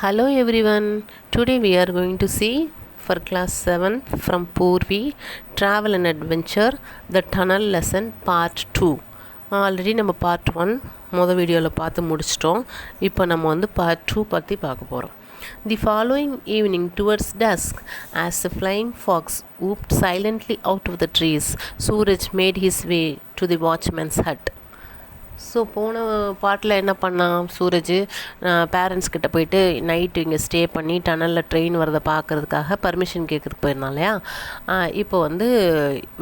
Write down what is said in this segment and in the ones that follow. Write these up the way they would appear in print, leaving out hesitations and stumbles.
Hello everyone. Today we are going to see for class 7 from Poorvi Travel and Adventure the Tunnel Lesson Part 2. Already நம்ம part 1 மொதல் வீடியோவில் பார்த்து முடிச்சிட்டோம். இப்போ நம்ம வந்து பார்ட் 2 பற்றி பார்க்க போகிறோம். The following evening towards dusk, as the flying fox whooped silently out of the trees, Suraj made his way to the watchman's hut. So போன பாட்டில் என்ன பண்ணான் சூரஜ், பேரண்ட்ஸ் கிட்ட போயிட்டு நைட்டு இங்கே ஸ்டே பண்ணி டனலில் ட்ரெயின் வரதை பார்க்குறதுக்காக பர்மிஷன் கேட்குறதுக்கு போயிருந்தான் இல்லையா. இப்போ வந்து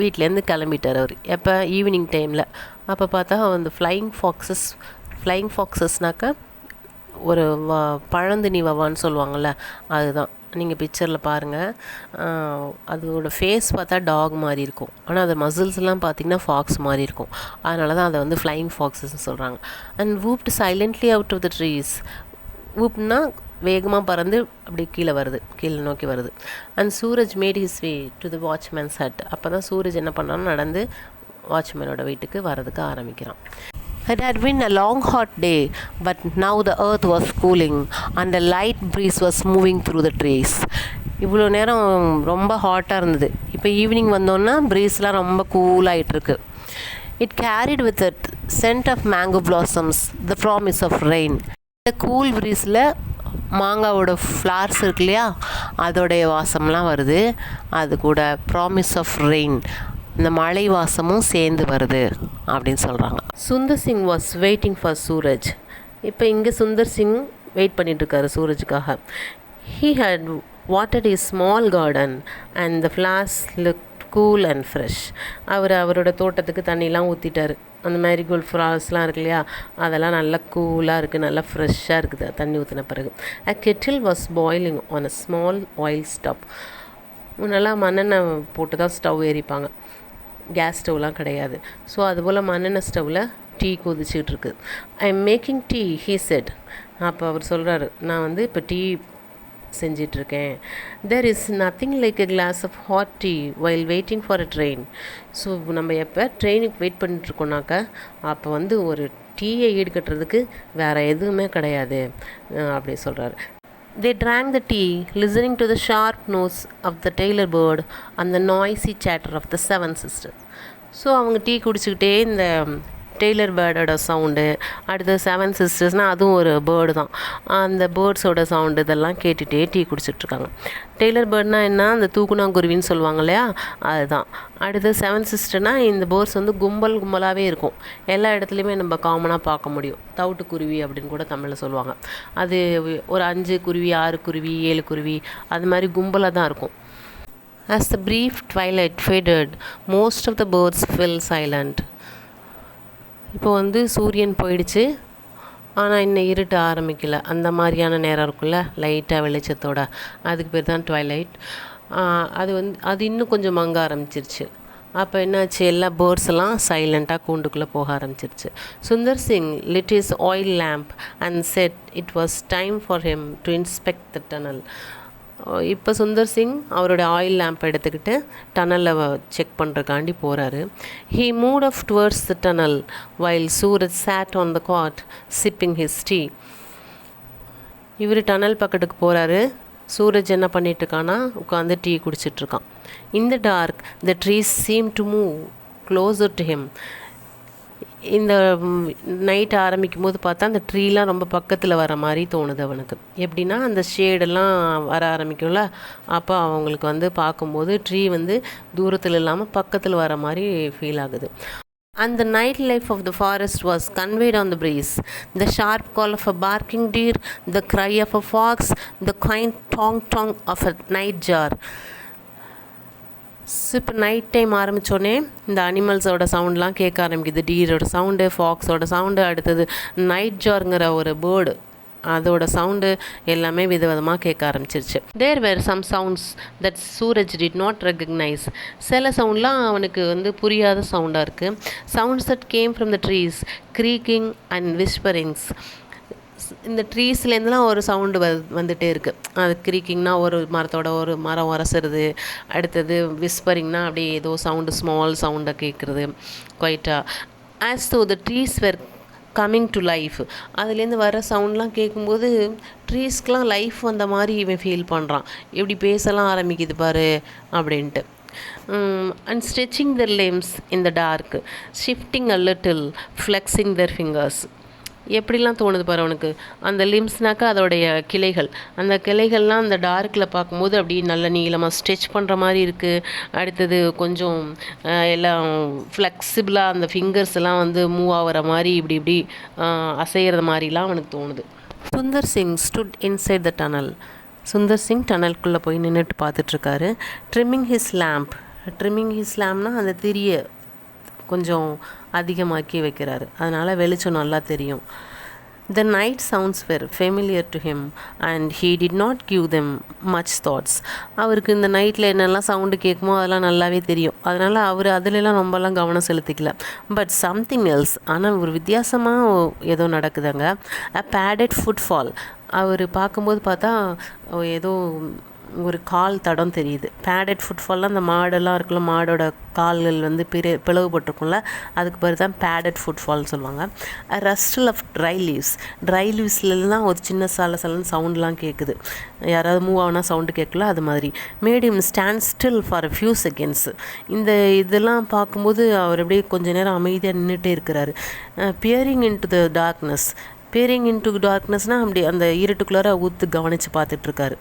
வீட்டிலேருந்து கிளம்பிட்டார் அவர். எப்போ ஈவினிங் டைமில். அப்போ பார்த்தா அந்த ஃப்ளைங் ஃபாக்ஸஸ்னாக்கா ஒரு பழந்தினி வவான்னு சொல்லுவாங்கள்ல, அதுதான். நீங்கள் பிக்சரில் பாருங்கள், அதோட ஃபேஸ் பார்த்தா டாக் மாதிரி இருக்கும், ஆனால் அது மசில்ஸ்லாம் பார்த்திங்கன்னா ஃபாக்ஸ் மாதிரி இருக்கும். அதனால தான் அதை வந்து ஃப்ளைங் ஃபாக்ஸஸ்ன்னு சொல்கிறாங்க. And swooped silently out of the trees. வூப்னா வேகமாக பறந்து அப்படி கீழே நோக்கி வருது. And Suraj made his way to the watchman's hut. அப்போ தான் சூரஜ் என்ன பண்ணான்னு நடந்து வாட்ச்மேனோட வீட்டுக்கு வரதுக்கு ஆரம்பிக்கிறான். It had been a long hot day, but now the earth was cooling and a light breeze was moving through the trees. இவ்வளோ நேரம் ரொம்ப ஹாட்டாக இருந்தது. இப்போ ஈவினிங் வந்தோன்னா ப்ரீஸ்லாம் ரொம்ப கூலாகிட்டுருக்கு. It carried with it scent of mango blossoms, the promise of rain. இந்த cool ப்ரீஸில் மாங்காவோட flowers இருக்கு இல்லையா, அதோடைய வாசம்லாம் வருது. அது கூட ப்ராமிஸ் ஆஃப் ரெயின், இந்த மழை வாசமும் சேர்ந்து வருது அப்படின்னு சொல்கிறாங்க. Sundar Singh was waiting for Suraj. இப்போ இங்கே சுந்தர் சிங் வெயிட் பண்ணிகிட்ருக்காரு சூரஜுக்காக. He had watered his small garden and the flowers look cool and fresh. அவரோட தோட்டத்துக்கு தண்ணிலாம் ஊற்றிட்டார். அந்த மேரிகோல்ட் ஃப்ளார்ஸ்லாம் இருக்கு இல்லையா, அதெல்லாம் நல்லா கூலாக இருக்குது, நல்லா ஃப்ரெஷ்ஷாக இருக்குது தண்ணி ஊற்றின பிறகு. A kettle was boiling on a small oil stove. முன்னெல்லாம் மண்ணெண்ணெய் போட்டு தான் ஸ்டவ் எரிப்பாங்க, கேஸ் ஸ்டவ்லாம் கிடையாது. ஸோ அதுபோல் மண்ணெண்ணெய் ஸ்டவ்வில் டீ கொதிச்சிட்ருக்கு. I am making tea, he said. அப்போ அவர் சொல்கிறாரு, நான் வந்து இப்போ டீ செஞ்சிட்ருக்கேன். There is nothing like a glass of hot tea while waiting for a train. So நம்ம எப்போ ட்ரெயினுக்கு வெயிட் பண்ணிட்டுருக்கோன்னாக்கா அப்போ வந்து ஒரு டீயை ஈடுகட்டுறதுக்கு வேறு எதுவுமே கிடையாது அப்படி சொல்கிறாரு. They drank the tea, listening to the sharp notes of the tailor bird and the noisy chatter of the seven sisters. So அவங்க டீ குடிச்சிக்கிட்டே இந்த டெய்லர் பேர்டோட சவுண்டு, அடுத்து செவன் சிஸ்டர்ஸ்னால் அதுவும் ஒரு பேர்டு தான், அந்த பேர்ட்ஸோட சவுண்டு இதெல்லாம் கேட்டுகிட்டே டீ குடிச்சிட்ருக்காங்க. டெய்லர் பேர்ட்னால் என்ன, அந்த தூக்குனாங்குருவின்னு சொல்லுவாங்க இல்லையா, அதுதான். அடுத்து செவன் சிஸ்டர்னால் இந்த பேர்ட்ஸ் வந்து கும்பலாகவே இருக்கும், எல்லா இடத்துலையுமே நம்ம காமனாக பார்க்க முடியும். தவிட்டுக்குருவி அப்படின்னு கூட தமிழில் சொல்லுவாங்க. அது ஒரு 5 குருவி 6 குருவி 7 குருவி அது மாதிரி கும்பலாக தான் இருக்கும். As the brief twilight faded, most of the birds fell silent. இப்போ வந்து சூரியன் போயிடுச்சு, ஆனால் இன்னும் இருட்ட ஆரம்பிக்கலை. அந்த மாதிரியான நேரம் இருக்குல்ல, லைட்டாக வெளிச்சத்தோட, அதுக்கு பேர் தான் ட்வைலைட். அது இன்னும் கொஞ்சம் மங்க ஆரம்பிச்சிருச்சு. அப்போ என்னாச்சு, எல்லா பேர்ட்ஸ் எல்லாம் சைலண்ட்டாக கூண்டுக்குள்ளே போக ஆரம்பிச்சிருச்சு. Sundar Singh lit his oil lamp and said it was time for him to inspect the tunnel. இப்போ சுந்தர் சிங் அவரோட ஆயில் லேம்ப் எடுத்துக்கிட்டு டனலில் செக் பண்ணுறக்காண்டி போகிறாரு. He moved off towards the tunnel while Suraj sat on the cot sipping his tea. இவர் tunnel பக்கத்துக்கு போகிறாரு. சூரஜ் என்ன பண்ணிகிட்ருக்கான்னா உட்காந்து டீ குடிச்சிட்ருக்கான். In the dark the trees seem to move closer to him. இந்த நைட் ஆரம்பிக்கும் போது பார்த்தா அந்த ட்ரீலாம் ரொம்ப பக்கத்தில் வர மாதிரி தோணுது அவனுக்கு. எப்படின்னா அந்த ஷேடெல்லாம் வர ஆரம்பிக்கும்ல, அப்போ அவங்களுக்கு வந்து பார்க்கும்போது ட்ரீ வந்து தூரத்தில் இல்லாமல் பக்கத்தில் வர மாதிரி ஃபீல் ஆகுது. And the night life of the forest was conveyed on the breeze. The sharp call of a barking deer, the cry of a fox, the quaint tong of a night jar. இப்போ night time ஆரம்பித்தோடனே இந்த அனிமல்ஸோட சவுண்ட்லாம் கேட்க ஆரம்பிக்குது. டீரோட sound, ஃபாக்ஸோட sound, அடுத்தது நைட் ஜார்ங்கிற ஒரு பேர்டு அதோட சவுண்டு எல்லாமே விதவிதமாக கேட்க ஆரம்பிச்சிருச்சு. There were some sounds that Suraj did not recognise. சில சவுண்ட்லாம் அவனுக்கு வந்து புரியாத சவுண்டாக இருக்குது. Sounds that came from the trees, creaking and whisperings. இந்த ட்ரீஸ்லேருந்துலாம் ஒரு சவுண்டு வந்துகிட்டே இருக்குது. அது க்ரீக்கிங்னா ஒரு மரத்தோட ஒரு மரம் உரசுறது, அடுத்தது விஸ்பரிங்னா அப்படியே ஏதோ சவுண்டு, ஸ்மால் சவுண்டை கேட்குறது குவைட்டாக. As though the trees were coming to life. அதுலேருந்து வர சவுண்ட்லாம் கேட்கும்போது ட்ரீஸ்க்கெலாம் லைஃப் வந்த மாதிரி இவன் ஃபீல் பண்ணுறான். எப்படி பேசலாம் ஆரம்பிக்குது பாரு அப்படின்ட்டு. And stretching their limbs in the dark, shifting a little, flexing their fingers. எப்படிலாம் தோணுது பாரு அவனுக்கு. அந்த லிம்ஸ்னாக்கா அதோடைய கிளைகள், அந்த கிளைகள்லாம் அந்த டார்க்கில் பார்க்கும்போது அப்படி நல்ல நீளமாக ஸ்ட்ரெச் பண்ணுற மாதிரி இருக்குது. அடுத்தது கொஞ்சம் எல்லாம் ஃப்ளெக்சிபிளாக அந்த ஃபிங்கர்ஸ் எல்லாம் வந்து மூவ் ஆகிற மாதிரி இப்படி இப்படி அசைகிற மாதிரிலாம் அவனுக்கு தோணுது. Sundar Singh stood inside the tunnel. Sundar Singh டனலுக்குள்ளே போய் நின்றுட்டு பார்த்துட்ருக்காரு. ட்ரிம்மிங் ஹிஸ் லேம்ப்னா அந்த திரியை கொஞ்சம் அதிகமாக்கி வைக்கிறாரு, அதனால் வெளிச்சம் நல்லா தெரியும். The night sounds were familiar to him and he did not give them much thoughts. அவருக்கு இந்த நைட்டில் என்னெல்லாம் சவுண்டு கேட்குமோ அதெல்லாம் நல்லாவே தெரியும், அதனால் அவர் அதிலெல்லாம் ரொம்பலாம் கவனம் செலுத்திக்கல. பட் சம்திங் எல்ஸ், ஆனால் ஒரு வித்தியாசமாக ஏதோ நடக்குதுங்க. அ பேடட் ஃபுட்ஃபால். அவர் பார்க்கும்போது பார்த்தா ஏதோ ஒரு கால் தடம் தெரியுது. பேடட் ஃபுட்ஃபால்லாம் அந்த மாடெல்லாம் இருக்குல்ல, மாடோட கால்கள் வந்து பிளவுபட்டிருக்கும்ல, அதுக்கு பேர் தான் பேடட் ஃபுட்ஃபால்னு சொல்லுவாங்க. ரஸ்டில் ஆஃப் ட்ரை லீவ்ஸ்லாம் ஒரு சின்ன சலன்னு சவுண்ட்லாம் கேட்குது. யாராவது மூவ் ஆகுனா சவுண்டு கேட்கல, அது மாதிரி. Mat him stand still for a few seconds. இந்த இதெல்லாம் பார்க்கும்போது அவர் அப்படியே கொஞ்சம் நேரம் அமைதியாக நின்றுட்டே இருக்கிறாரு. பியரிங் இன்டு த டார்க்னஸ்னால் அப்படி அந்த இருட்டுக்குள்ளார ஊத்து கவனித்து பார்த்துட்ருக்காரு.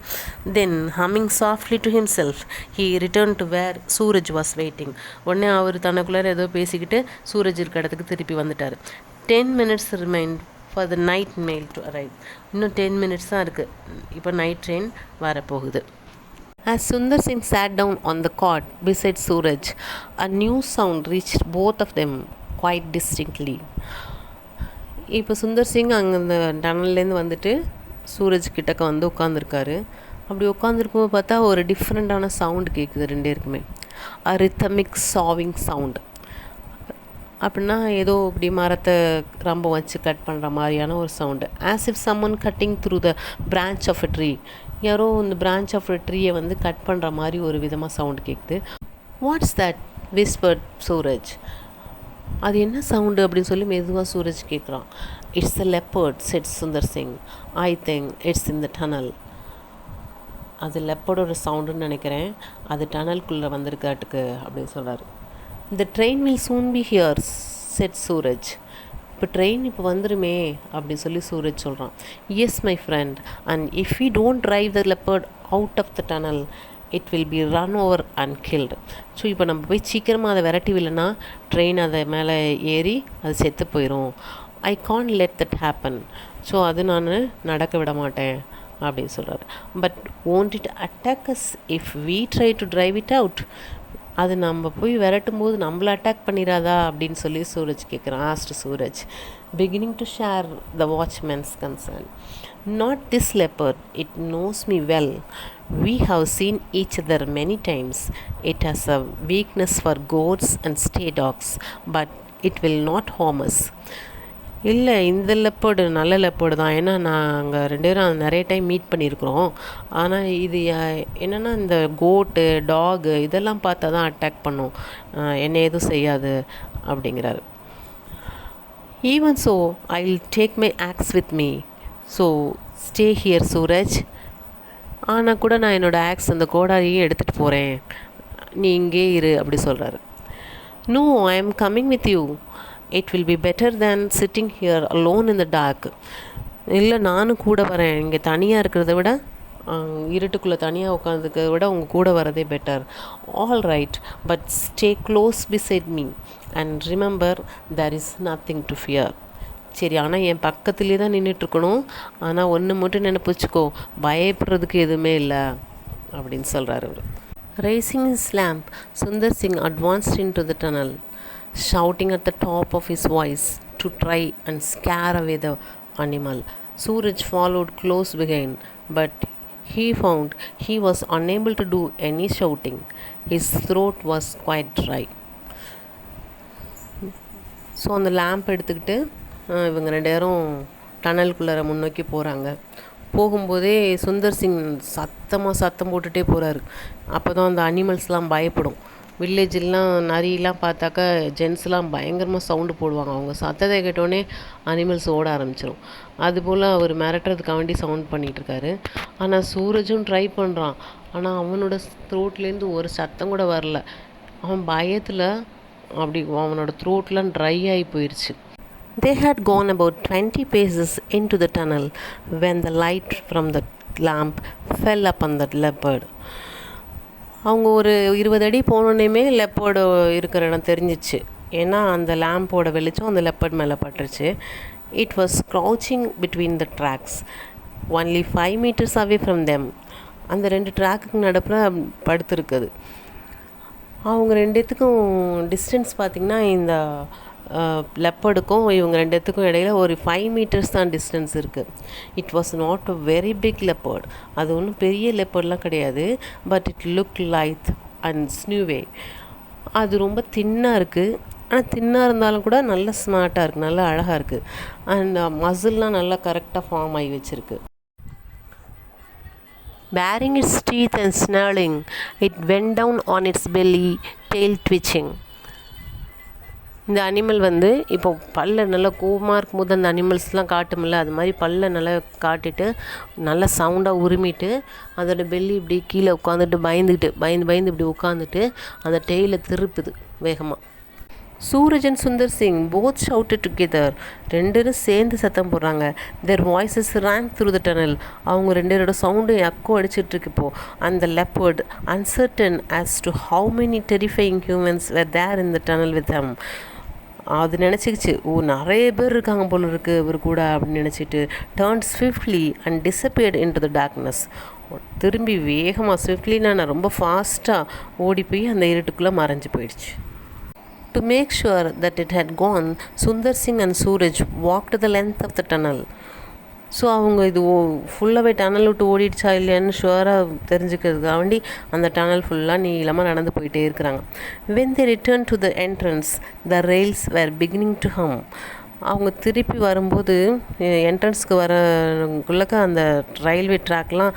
Then humming softly to himself he return to where Suraj was waiting. உடனே அவர் தனக்குள்ளார ஏதோ பேசிக்கிட்டு சூரஜ் இருக்க இடத்துக்கு திருப்பி வந்துட்டார். 10 minutes remind for the night mail to arrive. இன்னும் 10 minutes தான் இருக்குது, இப்போ நைட் ட்ரெயின் வரப்போகுது. As Sundar Singh sat down on the cot beside Suraj, a new sound reached both of them quite distinctly. இப்போ சுந்தர் சிங் அங்கே இந்த டனல்லேருந்து வந்துட்டு சூரஜ் கிட்டக்க வந்து உட்காந்துருக்காரு. அப்படி உட்காந்துருக்கும்போது பார்த்தா ஒரு டிஃப்ரெண்ட்டான சவுண்டு கேட்குது ரெண்டு பேருக்குமே. அ ரித்தமிக் சாவிங் சவுண்டு. அப்படின்னா ஏதோ இப்படி மரத்தை ரொம்ப வச்சு கட் பண்ணுற மாதிரியான ஒரு sound. As if someone cutting through the branch of a tree. யாரோ இந்த பிரான்ச் ஆஃப் எ ட்ரீயை வந்து கட் பண்ணுற மாதிரி ஒரு விதமாக சவுண்டு கேட்குது. What's that whispered Suraj. அது என்ன சவுண்டு அப்படின்னு சொல்லி மெதுவாக சூரஜ் கேட்குறான். It's a leopard said Sundar Singh. I think it's in the tunnel. அது லெப்பர்டோட சவுண்டுன்னு நினைக்கிறேன், அது டனல்குள்ளே வந்திருக்காட்டுக்கு அப்படின்னு சொல்கிறாரு. The train will soon be here said Suraj. இப்போ ட்ரெயின் இப்போ வந்துருமே அப்படின்னு சொல்லி சூரஜ் சொல்கிறான். Yes my friend, and if we don't drive the leopard out of the tunnel it will B run over and killed. So இப்போ நம்ம போய் சீக்கிரமாக அதை விரட்டிவில்லைன்னா ட்ரெயின் அதை மேலே ஏறி அது செத்து போயிடும். I can't let that happen. So அது நான் நடக்க விட மாட்டேன் அப்படின்னு சொல்கிறாரு. But won't it attack us if we try to drive it out? அது நம்ம போய் விரட்டும் போது நம்மளை அட்டாக் பண்ணிடாதா அப்படின்னு சொல்லி சூரஜ் கேட்குறான். Asked Suraj, beginning to share the watchman's concern. Not this leopard, it knows me well. We have seen each other many times. It has a weakness for goats and stray dogs, but it will not harm us. இல்லை, இந்த leopard நல்ல leopard தான். ஏன்னா நாங்கள் ரெண்டு பேரும் நிறைய time meet பண்ணியிருக்கிறோம். ஆனால் இது என்னென்னா இந்த கோட்டு டாகு இதெல்லாம் பார்த்தா தான் அட்டாக் பண்ணும், என்னை எதுவும் செய்யாது அப்படிங்கிறாரு. Even so I will take my axe with me. So stay here Suraj. ஆனால் கூட நான் என்னோடய ஆக்ஸ் அந்த கோடாரியையும் எடுத்துகிட்டு போகிறேன், நீ இங்கே இரு அப்படி சொல்கிறாரு. No, I am coming with you. It will be better than sitting here alone in the dark. இல்லை, நானும் கூட வரேன். இங்கே தனியாக இருக்கிறத விட, இருட்டுக்குள்ளே தனியாக உட்காந்துக்கிறத விட உங்கள் கூட வரதே better. All right, but stay close beside me and remember there is nothing to fear. சரி, ஆனால் என் பக்கத்துலேயே தான் நின்றுட்டுருக்கணும். ஆனால் ஒன்று மட்டும் நினைப்பிச்சுக்கோ, பயப்படுறதுக்கு எதுவுமே இல்லை அப்படின்னு சொல்கிறார் அவர். Raising his lamp, Sundar Singh advanced into the tunnel, shouting at the top of his voice to try and scare away the animal. Suraj followed close behind, but he found he was unable to do any shouting. His throat was quite dry. So அந்த lamp எடுத்துக்கிட்டு இவங்க ரெண்டு பேரும் டனலுக்குள்ளே முன்னோக்கி போகிறாங்க. போகும்போதே சுந்தர் சிங் சத்தம் போட்டுகிட்டே போகிறாரு. அப்போ தான் அந்த அனிமல்ஸ்லாம் பயப்படும். வில்லேஜெலாம் நரியெலாம் பார்த்தாக்கா ஜென்ஸ்லாம் பயங்கரமாக சவுண்டு போடுவாங்க. அவங்க சத்தத்தை கேட்டோடனே அனிமல்ஸ் ஓட ஆரம்பிச்சிடும். அதுபோல் அவர் மிரட்டுறதுக்காக வேண்டி சவுண்ட் பண்ணிகிட்ருக்காரு. ஆனால் சூரஜும் ட்ரை பண்ணுறான். ஆனால் அவனோட த்ரோட்லேருந்து ஒரு சத்தம் கூட வரல. அவன் பயத்தில் அப்படி அவனோட த்ரோட்லாம் ட்ரை ஆகி போயிடுச்சு. They had gone about 20 paces into the tunnel when the light from the lamp fell upon the leopard. அவங்க ஒரு 20 அடி போனோன்னே லெப்பர்டு இருக்கிற இடம் தெரிஞ்சிச்சு. ஏன்னா அந்த லேம்போட வெளிச்சம் அந்த லெப்பர்ட் மேலே பட்டுருச்சு. It was crouching between the tracks only 5 meters away from them. அந்த 2 ட்ராக்குக்கு நடுப்புற படுத்துருக்குது. அவங்க 2த்துக்கும் டிஸ்டன்ஸ் பார்த்திங்கன்னா இந்த லெப்பர்டுக்கும் இவங்க 2த்துக்கும் இடையில ஒரு 5 meters தான் டிஸ்டன்ஸ் இருக்குது. It was not a very big leopard. அது ஒன்றும் பெரிய லெப்பர்ட்லாம் கிடையாது. But it look light and sinewy. அது ரொம்ப தின்னாக இருக்குது. ஆனால் தின்னாக இருந்தாலும் கூட நல்ல ஸ்மார்ட்டாக இருக்குது, நல்லா அழகாக இருக்குது. அண்ட் மசில்லாம் நல்லா கரெக்டாக ஃபார்ம் ஆகி வச்சுருக்கு. Baring its teeth and snarling, it went down on its belly, tail twitching. இந்த அனிமல் இப்போ பல்ல நல்லா கோவமாக இருக்கும்போது அந்த அனிமல்ஸ்லாம் காட்டுமில்ல, அது மாதிரி பல்ல நல்லா காட்டிட்டு நல்லா சவுண்டாக உருமிட்டு அதோட பெல்லி இப்படி கீழே உட்காந்துட்டு பயந்து இப்படி உட்காந்துட்டு அந்த டெய்லை திருப்புது வேகமாக. Suraj and Sundar Singh both shouted together. 2 பேரும் சேர்ந்து சத்தம் போடுறாங்க. Their voices rang through the tunnel. அவங்க 2 பேரோட சவுண்டு எக்கோ அடிச்சிட்ருக்கு. இப்போது அந்த leopard uncertain as to how many terrifying humans were there in the tunnel with him. அது நினச்சிக்கிச்சு, நிறைய பேர் இருக்காங்க போல இருக்குது இவர் கூட அப்படின்னு நினச்சிட்டு turned swiftly and disappeared in to the darkness. திரும்பி வேகமாக ஸ்விஃப்ட்லினா ரொம்ப ஃபாஸ்ட்டாக ஓடி போய் அந்த இருட்டுக்குள்ளே மறைஞ்சு போயிடுச்சு. To make sure that it had gone, Sundar Singh and Suraj walked the length of the tunnel. So அவங்க இது ஃபுல்லாகவே டனல் விட்டு ஓடிடுச்சா இல்லையான்னு ஷுவராக தெரிஞ்சுக்கிறதுக்காக வேண்டி அந்த டனல் ஃபுல்லாக நீளமாக நடந்து போயிட்டே இருக்கிறாங்க. when they returned to the entrance, the rails were beginning to hum. அவங்க திருப்பி வரும்போது என்ட்ரன்ஸ்க்கு வரக்குள்ளக்க அந்த ரயில்வே ட்ராக்லாம்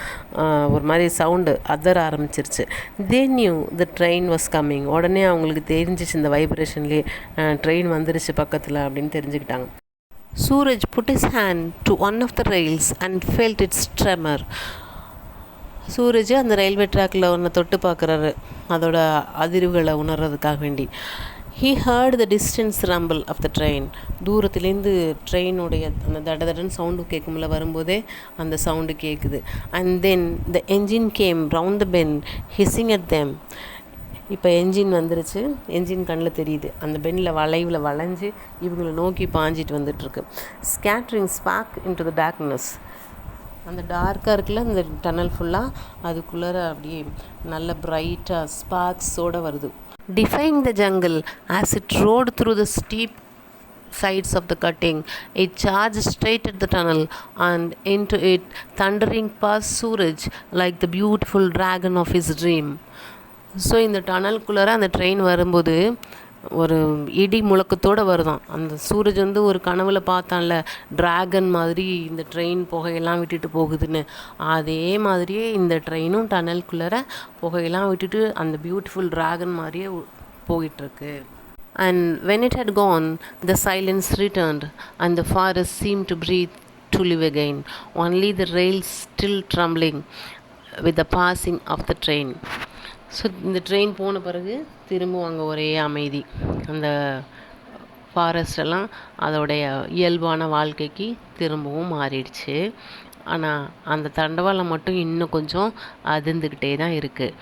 ஒரு மாதிரி சவுண்டு அதர ஆரம்பிச்சிருச்சு. They knew the train was coming. உடனே அவங்களுக்கு தெரிஞ்சிச்சு இந்த வைப்ரேஷன்லேயே ட்ரெயின் வந்துருச்சு பக்கத்தில் அப்படின்னு தெரிஞ்சுக்கிட்டாங்க. Suraj put his hand to one of the rails and felt its tremor. Suraj அந்த ரயில்வே ட்ராக்கில் ஒன்று தொட்டு பார்க்குறாரு, அதோட அதிர்வுகளை உணர்றதுக்காக வேண்டி. He heard the distant rumble of the train. தூரத்துலேருந்து ட்ரெயினுடைய அந்த தடன்னு சவுண்டு கேட்கும்ல, வரும்போதே அந்த சவுண்டு கேட்குது. And then the engine came round the bend hissing at them. இப்போ என்ஜின் வந்துருச்சு, என்ஜின் கண்ணில் தெரியுது, அந்த பென்னில் வளைவில் வளைஞ்சு இவங்களை நோக்கி பாஞ்சிட்டு வந்துட்டுருக்கு. Scattering spark in to the darkness. அந்த டார்க்காக இருக்குல்ல அந்த டனல் ஃபுல்லாக, அதுக்குள்ளே அப்படியே நல்ல பிரைட்டாக ஸ்பார்க்ஸோடு வருது. Defying the jungle as it rode through the steep sides of the cutting, it charged straight at the tunnel and into it, thundering past Suraj like the beautiful dragon of his dream. So இந்த டனல்குள்ளார அந்த train வரும்போது ஒரு இடி முழக்கத்தோடு வருதான். அந்த சூரஜ் ஒரு கனவுல பார்த்தான்ல dragon மாதிரி இந்த ட்ரெயின் புகையெல்லாம் விட்டுட்டு போகுதுன்னு, அதே மாதிரியே இந்த ட்ரெயினும் டனல்குள்ளார புகையெல்லாம் விட்டுட்டு அந்த பியூட்டிஃபுல் ட்ராகன் மாதிரியே போயிட்டுருக்கு. And when it had gone, the silence returned and the forest seemed to breathe to live again, only the rails still trembling with the passing of the train. So இந்த train போன பிறகு திரும்புவாங்க ஒரே அமைதி. அந்த ஃபாரஸ்டெல்லாம் அதோடைய இயல்பான வாழ்க்கைக்கு திரும்பவும் மாறிடுச்சு. ஆனால் அந்த தண்டவாளம் மட்டும் இன்னும் கொஞ்சம் அதிர்ந்துக்கிட்டே தான் இருக்குது.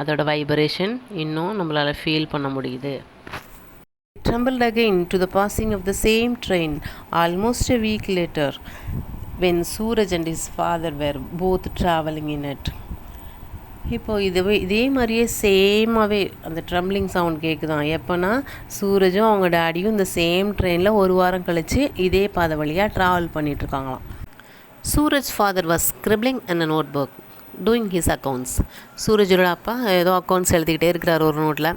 அதோட வைப்ரேஷன் இன்னும் நம்மளால் ஃபீல் பண்ண முடியுது. Trembled again to the passing of the same train almost a week later when Suraj and his father were both travelling in it. இப்போது இதே மாதிரியே சேமாகவே அந்த ட்ரம்பிளிங் சவுண்ட் கேட்குதான். எப்போனா சூரஜும் அவங்க டேடியும் இந்த சேம் ட்ரெயினில் ஒரு வாரம் கழித்து இதே பாதை வழியாக ட்ராவல் பண்ணிகிட்ருக்காங்களாம். Suraj father was scribbling in a notebook doing his accounts. சூரஜோட அப்பா ஏதோ அக்கௌண்ட்ஸ் எழுதிக்கிட்டே இருக்கிறார் ஒரு நோட்டில்.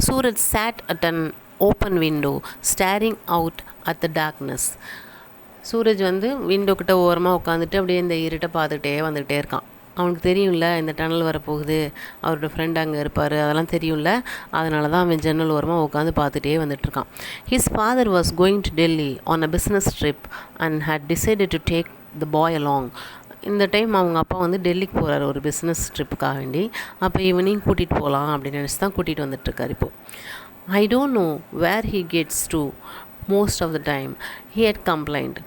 Suraj sat at an open window staring out at the darkness. Suraj window கிட்ட ஓரமாக உட்காந்துட்டு அப்படியே இந்த இருட்டை பார்த்துக்கிட்டே வந்துக்கிட்டே இருக்கான். அவனுக்கு தெரியும்ல இந்த டனல் வரப்போகுது, அவரோட ஃப்ரெண்ட் அங்கே இருப்பார், அதெல்லாம் தெரியும்ல. அதனால தான் அவன் ஜன்னல் ஓரமாக உட்காந்து பார்த்துட்டே வந்துட்டுருக்கான். His father was going to Delhi on a business trip and had decided to take the boy along. இந்த டைம் அவங்க அப்பா வந்து டெல்லிக்கு போகிறார் ஒரு பிஸ்னஸ் ட்ரிப்புக்காக வேண்டி. அப்போ இவனையும் கூட்டிகிட்டு போகலாம் அப்படின்னு நினச்சி தான் கூட்டிகிட்டு வந்துட்டுருக்கார் இப்போது. I don't know where he gets to most of the time he had complained.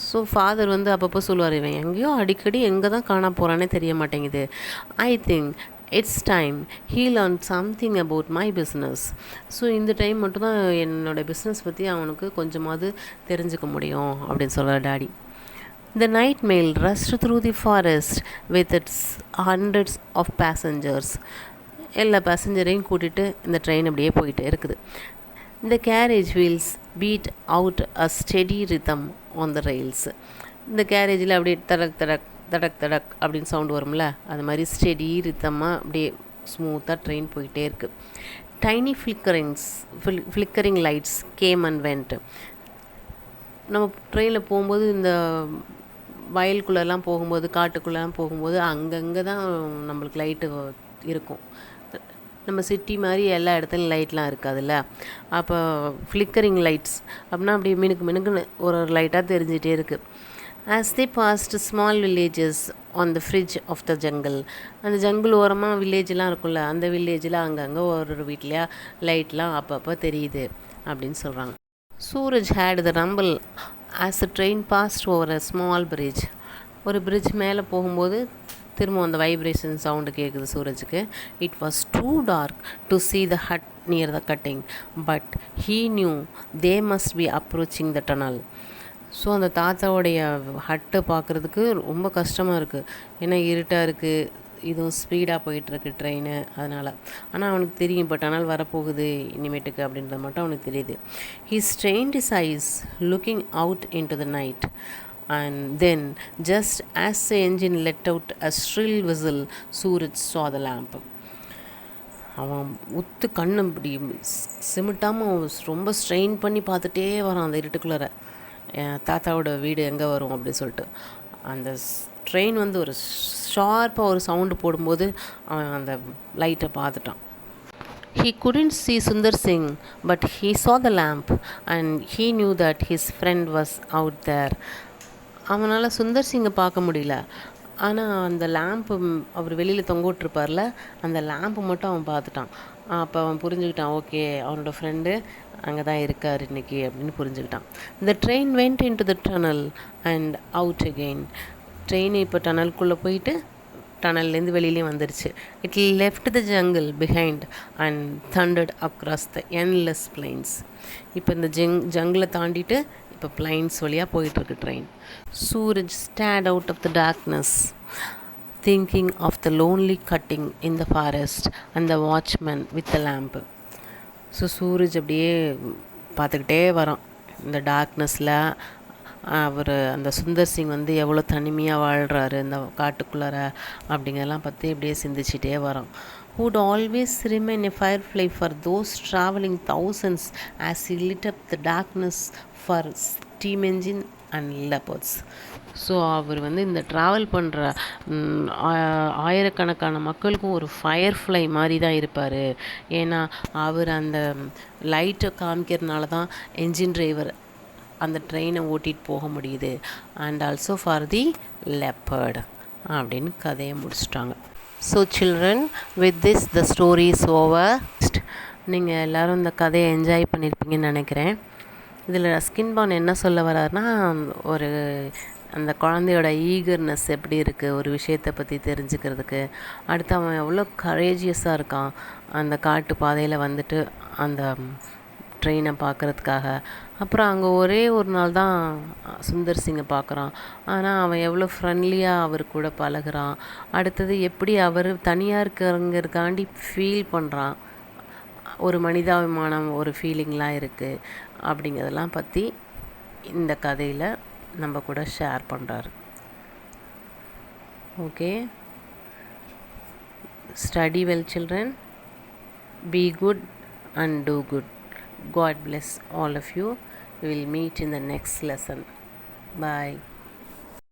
So father வந்து அப்பப்போ சொல்லுவார், இவன் எங்கேயோ அடிக்கடி எங்கே தான் காண போகிறானே தெரிய மாட்டேங்குது. ஐ think it's time he learn something about my business. So இந்த டைம் மட்டும்தான் என்னோடய பிஸ்னஸ் பற்றி அவனுக்கு கொஞ்சமாவது தெரிஞ்சுக்க முடியும் அப்படின்னு சொல்கிறார் daddy. The night mail rushed through the forest with its hundreds of passengers. எல்லா பேசஞ்சரையும் கூட்டிகிட்டு இந்த ட்ரெயின் அப்படியே போயிட்டே இருக்குது. The carriage wheels beat out a steady rhythm on the rails. இந்த கேரேஜில் அப்படியே தடக் தடக் தடக் தடக் அப்படின்னு சவுண்டு வரும்ல, அது மாதிரி ஸ்டெடி ரித்தமாக அப்படியே ஸ்மூத்தாக ட்ரெயின் போயிட்டே இருக்குது. Tiny flickering lights game and went. நம்ம ட்ரெயினில் போகும்போது இந்த வயலுக்குள்ளெல்லாம் போகும்போது, காட்டுக்குள்ளெல்லாம் போகும்போது அங்கங்கே தான் நம்மளுக்கு லைட்டு இருக்கும். நம்ம சிட்டி மாதிரி எல்லா இடத்துலையும் லைட்லாம் இருக்காதுல்ல. அப்போ ஃப்ளிக்கரிங் லைட்ஸ் அப்படின்னா அப்படியே மினுக்கு மினுக்குன்னு ஒரு லைட்டாக தெரிஞ்சிட்டே இருக்குது. As they passed small villages on the fringe of the jungle. அந்த ஜங்கிள் ஓரமாக வில்லேஜெலாம் இருக்கும்ல, அந்த வில்லேஜில் அங்கங்கே ஒரு வீட்லையா லைட்லாம் அப்பப்போ தெரியுது அப்படின்னு சொல்கிறாங்க. Suraj heard the rumble as a train passed over a small bridge. ஒரு பிரிட்ஜ் மேலே போகும்போது திரும்ப அந்த வைப்ரேஷன் சவுண்டு கேட்குது சூரஜுக்கு. It was too dark to see the hut near the cutting, but he knew they must be approaching the tunnel. So அந்த தாத்தாவுடைய ஹட்டை பார்க்குறதுக்கு ரொம்ப கஷ்டமாக இருக்குது, ஏன்னா இருட்டாக இருக்குது, இதுவும் ஸ்பீடாக போயிட்டுருக்கு ட்ரெயின், அதனால். ஆனால் அவனுக்கு தெரியும் இப்போ டனல் வரப்போகுது இனிமேட்டுக்கு அப்படின்றது மட்டும் அவனுக்கு தெரியுது. He strained his eyes looking out into the night. And then, just as the engine let out a shrill whistle, Suraj saw the lamp. அவன் உத்து கண்ணு இப்படி சிமிட்டாமல் ரொம்ப ஸ்ட்ரெயின் பண்ணி பார்த்துட்டே வரான் அந்த இருட்டுக்குள்ளார, தாத்தாவோட வீடு எங்கே வரும் அப்படின்னு சொல்லிட்டு. அந்த ட்ரெயின் வந்து ஒரு ஷார்ப்பாக ஒரு சவுண்டு போடும்போது அவன் அந்த லைட்டை பார்த்துட்டான். He couldn't see Sundar Singh, but he saw the lamp and he knew that his friend was out there. அவனால் சுந்தர் சிங்கை பார்க்க முடியல, ஆனால் அந்த லேம்ப்பு அவர் வெளியில் தொங்க விட்டுருப்பார்ல, அந்த லேம்ப்பு மட்டும் அவன் பார்த்துட்டான். அப்போ அவன் புரிஞ்சுக்கிட்டான், ஓகே அவனோட ஃப்ரெண்டு அங்கே தான் இருக்கார் இன்றைக்கி அப்படின்னு புரிஞ்சுக்கிட்டான். The train went into the tunnel and out again. Train இப்போ டனலுக்குள்ளே போயிட்டு டனல்லேருந்து வெளியிலேயும் வந்துருச்சு. It left the jungle behind and thundered across the endless plains. இப்போ இந்த ஜங்கிளை தாண்டிட்டு இப்போ பிளைன்ஸ் வழியாக போயிட்டுருக்கு train. Suraj stand out of the darkness thinking of the lonely cutting in the forest and the watchman with the lamp. So Suraj அப்படியே பார்த்துக்கிட்டே வரான் இந்த டார்க்னஸில். அவர் அந்த சுந்தர் சிங் வந்து எவ்வளோ தனிமையாக வாழ்கிறாரு இந்த காட்டுக்குள்ளார அப்படிங்கிறதெல்லாம் பற்றி இப்படியே சிந்திச்சிட்டே வரோம். would always remain a firefly for those travelling thousands as he lit up the darkness for steam engine and leopards. So அவர் வந்து இந்த ட்ராவல் பண்ணுற ஆயிரக்கணக்கான மக்களுக்கும் ஒரு ஃபயர்ஃப்ளை மாதிரி தான் இருப்பார். ஏன்னா அவர் அந்த லைட்டை காமிக்கிறதுனால தான் என்ஜின் டிரைவர் அந்த ட்ரெயினை ஓட்டிகிட்டு போக முடியுது. And also for the leopard அப்படின்னு கதையை முடிச்சிட்டாங்க. So children, with this the story is over. நீங்கள் எல்லோரும் இந்த கதையை என்ஜாய் பண்ணியிருப்பீங்கன்னு நினைக்கிறேன். இதில் ஸ்கின்பான் என்ன சொல்ல வர்றாருன்னா, ஒரு அந்த குழந்தையோட ஈகர்னஸ் எப்படி இருக்குது ஒரு விஷயத்தை பற்றி தெரிஞ்சுக்கிறதுக்கு. அடுத்து அவன் எவ்வளோ கரேஜியஸாக இருக்கான் அந்த காட்டு பாதையில் வந்துட்டு அந்த ட்ரெயினை பார்க்குறதுக்காக. அப்புறம் அங்கே ஒரே ஒரு நாள் தான் சுந்தர் சிங்கை பார்க்குறான், ஆனால் அவன் எவ்வளோ ஃப்ரெண்ட்லியாக அவர் கூட பழகுறான். அடுத்தது எப்படி அவர் தனியாக இருக்கிறங்கிறதுக்காண்டி ஃபீல் பண்ணுறான், ஒரு மனிதாபிமானம் ஒரு ஃபீலிங்லாம் இருக்குது அப்படிங்கிறதெல்லாம் பற்றி இந்த கதையில் நம்ம கூட ஷேர் பண்ணுறாரு. Okay, study well children, be good and do good. God bless all of you. We will meet in the next lesson. Bye.